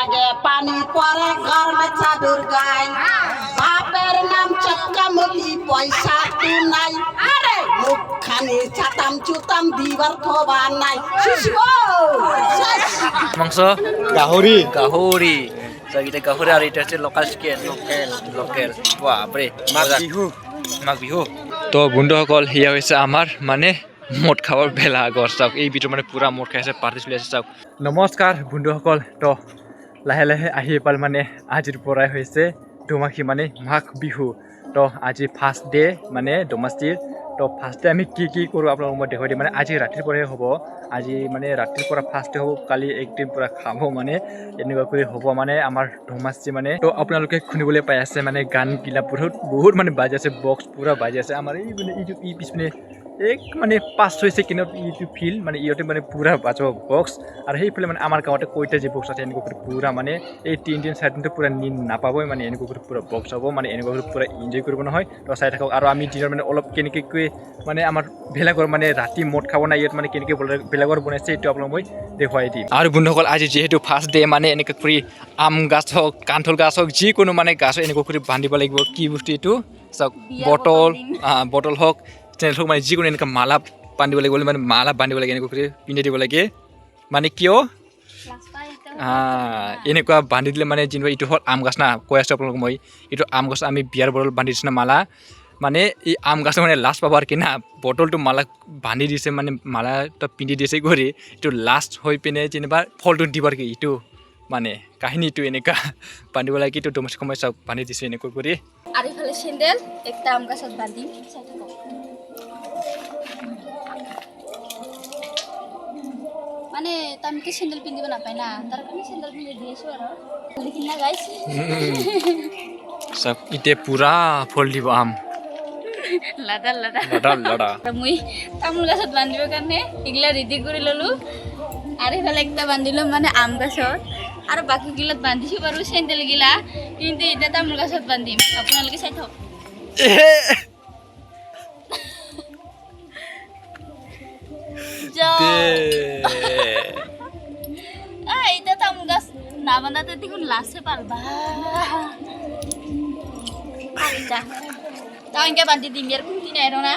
লাগে পানি পরে ঘর মে চাদর গায় বাপের নাম চক্কামতি পয়সা তু নাই আরে মুখখানে চাতাম চুতাম দিবার থবা নাই মাংস গাহরি গাহরি kita গাহরি আর এটা হচ্ছে লোকাল চিকেন লোকেল বাপরে মাঘ বিহু তো বন্ধুসকল হিয়া হৈছে আমাৰ মানে মদ খাবৰ বেলা আগৰ চাওক এই ভিডিঅ মানে পুৰা মদ খাইছে পাৰ্টি চলি আছে চাওক নমস্কাৰ বন্ধুসকল তো লাহে লাহে আহি পাল মানে আজিৰ পৰাই হৈছে ধোমাখি মানে মাঘ বিহু তো আজি ফাৰ্ষ্ট ডে মানে ধোমাচিৰ তো ফাৰ্ষ্ট ডে আমি কি কৰোঁ আপোনালোকক মই দেখুৱাই দিম মানে আজি ৰাতিৰ পৰাই হ'ব আজি মানে ৰাতিৰ পৰা ফাৰ্ষ্ট ডে হ'ব কালি একদিন পুৰা খাব মানে এনেকুৱা কৰি হ'ব মানে আমাৰ ধোমাচি মানে তো আপোনালোকে শুনিবলৈ পাই আছে মানে গান গিলা বহুত মানে বাজি আছে বক্স পুৰা বাজি আছে আমাৰ এই মানে এইটো পিছপিনে এক মানে 5-6 ছেকেণ্ডত এইটো ফিল মানে ইহঁতে মানে পুৰা বাজব বক্স আৰু সেইফালে মানে আমাৰ গাঁৱতে কৈটা যে বক্স আছে এনেকুৱা কৰি পুৰা মানে এই 3-4 দিনটো পুৰা নিন নাপাবই মানে এনেকুৱা কৰি পুৰা বক্স হ'ব মানে এনেকুৱা কৰি পুৰা এনজয় কৰিব নহয় তো চাই থাকক আৰু আমি দিনৰ মানে অলপ কেনেকৈ মানে আমাৰ ভেলাঘৰ মানে ৰাতি মদ খাব নাই ইয়াত মানে কেনেকৈ ভেলাঘৰ বনাইছে এইটো আপোনাক মই দেখুৱাই দিম আৰু বন্ধুসকল আজি যিহেতু ফাৰ্ষ্ট ডে মানে এনেকৈ কৰি আম গাছ হওক কান্ধল গাছ হওক যিকোনো মানে গাছ এনেকুৱা কৰি বান্ধিব লাগিব কি বস্তু এইটো চাওক বটল হওক তেনেহ'লে মানে যিকোনো এনেকুৱা মালা বান্ধিব লাগিব মানে মালা বান্ধিব লাগে এনেকুৱা কৰি পিন্ধি দিব লাগে মানে কিয় এনেকুৱা বান্ধি দিলে মানে যেনিবা এইটো হ'ল আম গছ না কৈ আছোঁ আপোনালোকক মই এইটো আম গছ আমি বিয়াৰ বটল বান্ধি দিছোঁ না মালা মানে এই আম গছ মানে লাষ্ট পাব আৰু কি না বটলটো মালা বান্ধি দিছে মানে মালাটো পিন্ধি দিছে কৰি এইটো লাষ্ট হৈ পিনে যেনিবা ফলটো দিব আৰু কি এইটো মানে কাহিনীটো এনেকুৱা বান্ধিব লাগে এইটো ধোমাচি সময় চাওক বান্ধি দিছে এনেকৈ কৰি আৰু ইফালে চেণ্ডেল একটা আম গছত বান্ধিম মানে তামিকে চেণ্ডেল পিন্ধিব নাপায় না তাৰ কাৰণে চেণ্ডেল পিন্ধি দি আছোঁ আৰু লিখিন না গাইছ চাওক এতিয়া পুৰা ফল দিব আম লাডা মই তামোল গছত বান্ধিবৰ কাৰণে এইগিলা ৰেডি কৰি ল'লোঁ আৰু ইফালে একটা বান্ধিলোঁ মানে আম গছত আৰু বাকীগিলাত বান্ধিছোঁ বাৰু চেণ্ডেলগিলা কিন্তু এতিয়া তামোল গছত বান্ধিম আপোনালোকে চাই থাকক এইটা তামোল গাছ না বান্ধাতে দেখুন লাশে পারবা তাও ইনকে বান্ধি দিম ইয়ার কুটি নাই না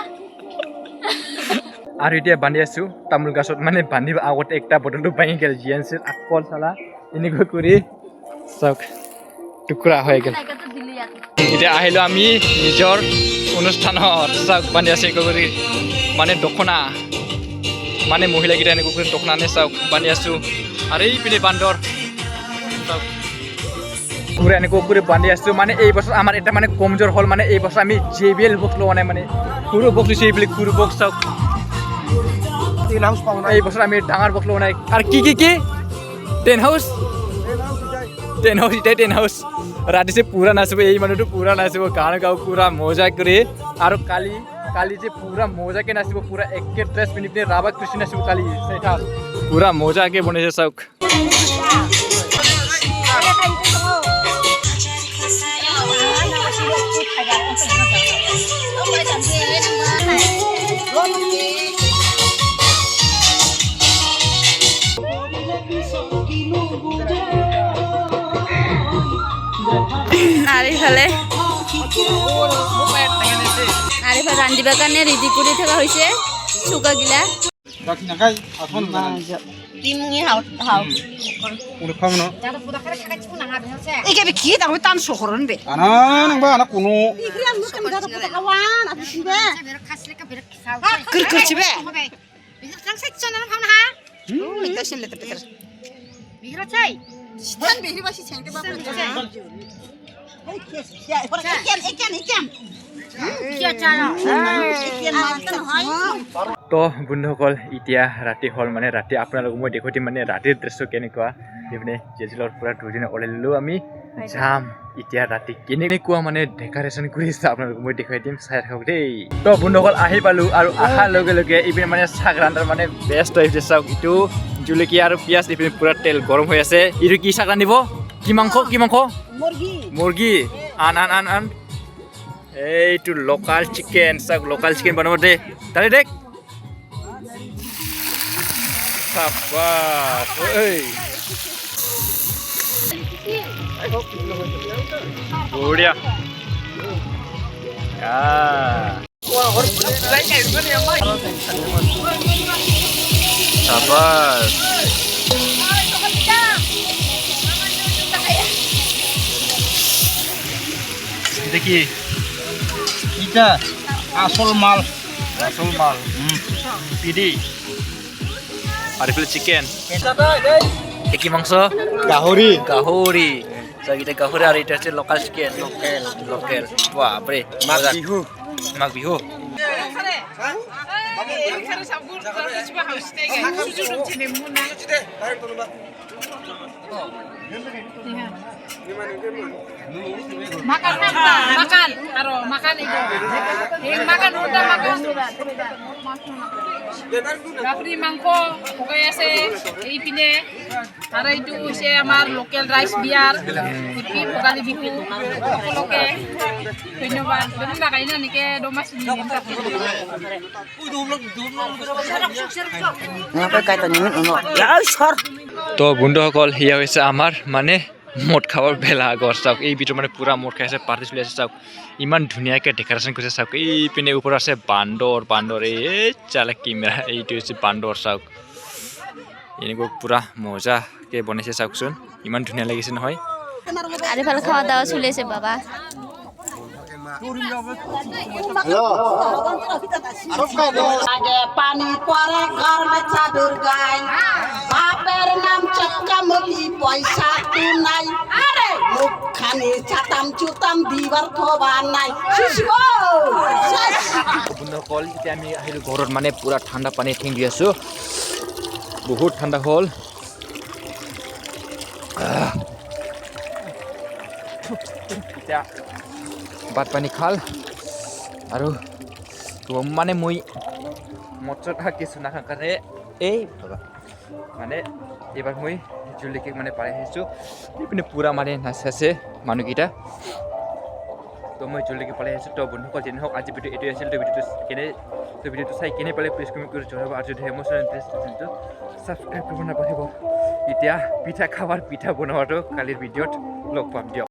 আৰু এতিয়া বান্ধি আছোঁ তামোল গছত মানে বান্ধিব আগতে একটা বটলটো ভাঙি গ'ল জিএনচিৰ আকল চালা এনেকৈ কৰি চাওক টুকুৰা হৈ গ'ল এতিয়া আহিলোঁ আমি নিজৰ অনুষ্ঠানত চাওক বান্ধি আছোঁ এনেকৈ কৰি মানে দখনা মানে মহিলাকেইটা এনেকৈ কৰি দখনা আনে চাওক বান্ধি আছোঁ আৰু এইপিনে বান্দৰ চাওক পুৰা এনেকৈ কৰি বান্ধি আছোঁ মানে এই বছৰ আমাৰ এটা মানে কমজোৰ হ'ল মানে এই বছৰ আমি JBL বক্স লোৱা নাই মানে সৰু বক্স লৈছোঁ এইবিলাক সৰু বক্স চাওক এই বছৰ আমি ডাঙৰ বক্স লোৱা নাই আৰু কি টেন হাউচ এটাই টেন হাউচ ৰাতিছে পুৰা নাচিব এই মানুহটো পুৰা নাচিব গান গাওঁ পুৰা মজা কৰি আৰু কালি যে পুৰা মজাকে নাচিব পুৰা একে ড্ৰেছ পিন্ধি পিনে ৰাভা কৃষ্ণ নাচিব কালি চাইঠা পুৰা মজাকে বনাইছে চাওক আৰিফালে ৰান্ধিবাৰ কাৰণে ৰেডি কৰি থকা হৈছে চুকাগিলা তো বন্ধুসকল এতিয়া ৰাতি হ'ল মানে ৰাতি আপোনালোকক মই দেখুৱাই দিম মানে ৰাতিৰ দৃশ্য কেনেকুৱা এইপিনে জেজিলৰ পৰা দুদিনে ওলাই ল'লোঁ আমি যাম এতিয়া ৰাতি কেনেকুৱা মানে ডেকৰেশ্যন কৰিছে আপোনালোকক মই দেখুৱাই দিম চাই থাকক দেই তো বন্ধুসকল আহি পালোঁ আৰু অহাৰ লগে লগে এইপিনে মানে শাক ৰান্ধাৰ মানে বেষ্ট হৈছে চাওক ইটো জলকীয়া আৰু পিঁয়াজ এইপিনে পুৰা তেল গৰম হৈ আছে এইটো কি শাক ৰান্ধিব কি মাংস মুৰ্গী আন এইটো লোকাল চিকেন চাওক লোকাল চিকেন বনাব দে তাৰে দেখ বঢ়িয়া সাবাস দেখি এটা আসল মাল পিডি আৰ এফালে চিকেন কি মাংস গাহৰি গাহৰি এটা গাহৰি আর এটা হচ্ছে লোকাল চিকেন লোকেল বাপরে Magh Bihu makan karo makan itu makan udah makan Gapri mangko pokoknya se ipine ara itu se amar local rice biar ipi pokali bihu loke ধন্যবাদ তুমি লাগাই না নিকে Dhomasi ni তো বন্ধুসকল সেয়া হৈছে আমাৰ মানে মদ খাবৰ বেলা আগৰ চাওক এই ভিতৰত মানে পুৰা মদ খাই আছে পাৰ্টি চলি আছে চাওক ইমান ধুনীয়াকৈ ডেকৰেশ্যন কৰিছে চাওক এই পিনে ওপৰত আছে বান্দৰ এই চালে কেমেৰা এইটো হৈছে বান্দৰ চাওক এনেকৈ পুৰা মজাকৈ বনাইছে চাওকচোন ইমান ধুনীয়া লাগিছে নহয় আর এফালে খাওয়া দাওয়া চলেছে বাবা আগে পানি পরে ঘর মে চাদর গাই বাপের নাম চক্কামতি পয়সা তু নাই আরে মুখখানি চাতাম চুতাম দিবার থবা নাই বন্ধুসকল এতিয়া আমি আহিলোঁ ঘৰত মানে পুৰা ঠাণ্ডা পানী ঠেং দি আছোঁ বহুত ঠাণ্ডা হ'ল এতিয়া ভাত পানী খাল আৰু মানে মই মৎস্য কিছু নাখাওঁ কাৰণে এই মানে এইবাৰ মই জুলিকে মানে পাই আহিছোঁ এইপিনে পুৰা মানে নাচি আছে মানুহকেইটা তো মই জলদিকে পালাই আহিছোঁ তো বন্ধুসকল যেনে হওক আজি ভিডিঅ' এইটোৱে আছিল তো ভিডিঅ'টো চাই কেনে পালে প্লিজ কমেণ্ট কৰি জনাব আৰু যদি এম'চনেল ইণ্টাৰেষ্ট আছে ছাবস্ক্ৰাইব কৰিব নাপাহৰিব এতিয়া পিঠা বনোৱাটো কালিৰ ভিডিঅ'ত লগ পাম দিয়ক